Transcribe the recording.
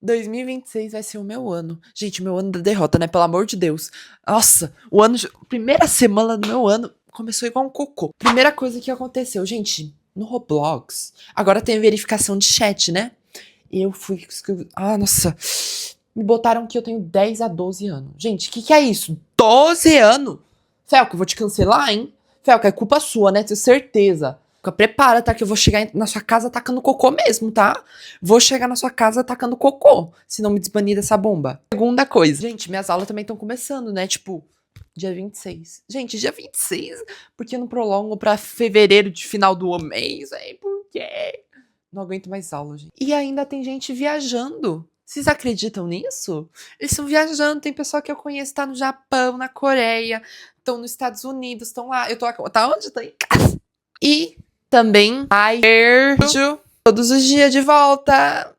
2026 vai ser o meu ano. Gente, o meu ano da derrota, né? Pelo amor de Deus. Nossa, o ano. Primeira semana do meu ano começou igual um cocô. Primeira coisa que aconteceu, gente, no Roblox. Agora tem verificação de chat, né? Eu fui. Ah, nossa. Me botaram que eu tenho 10 a 12 anos. Gente, o que é isso? 12 anos? Felca, eu vou te cancelar, hein? Felca, é culpa sua, né? Tenho certeza. Fica prepara, tá? Que eu vou chegar na sua casa tacando cocô mesmo, tá? Vou chegar na sua casa tacando cocô, se não me desbanir dessa bomba. Segunda coisa. Gente, minhas aulas também estão começando, né? Tipo, dia 26. Gente, dia 26? Por que eu não prolongo pra fevereiro de final do mês? Hein? Por quê? Não aguento mais aula, gente. E ainda tem gente viajando. Vocês acreditam nisso? Eles estão viajando. Tem pessoa que eu conheço, tá no Japão, na Coreia, estão nos Estados Unidos, estão lá. Eu tô aqui. Tá onde? Tô em casa. E também vejo todos os dias de volta.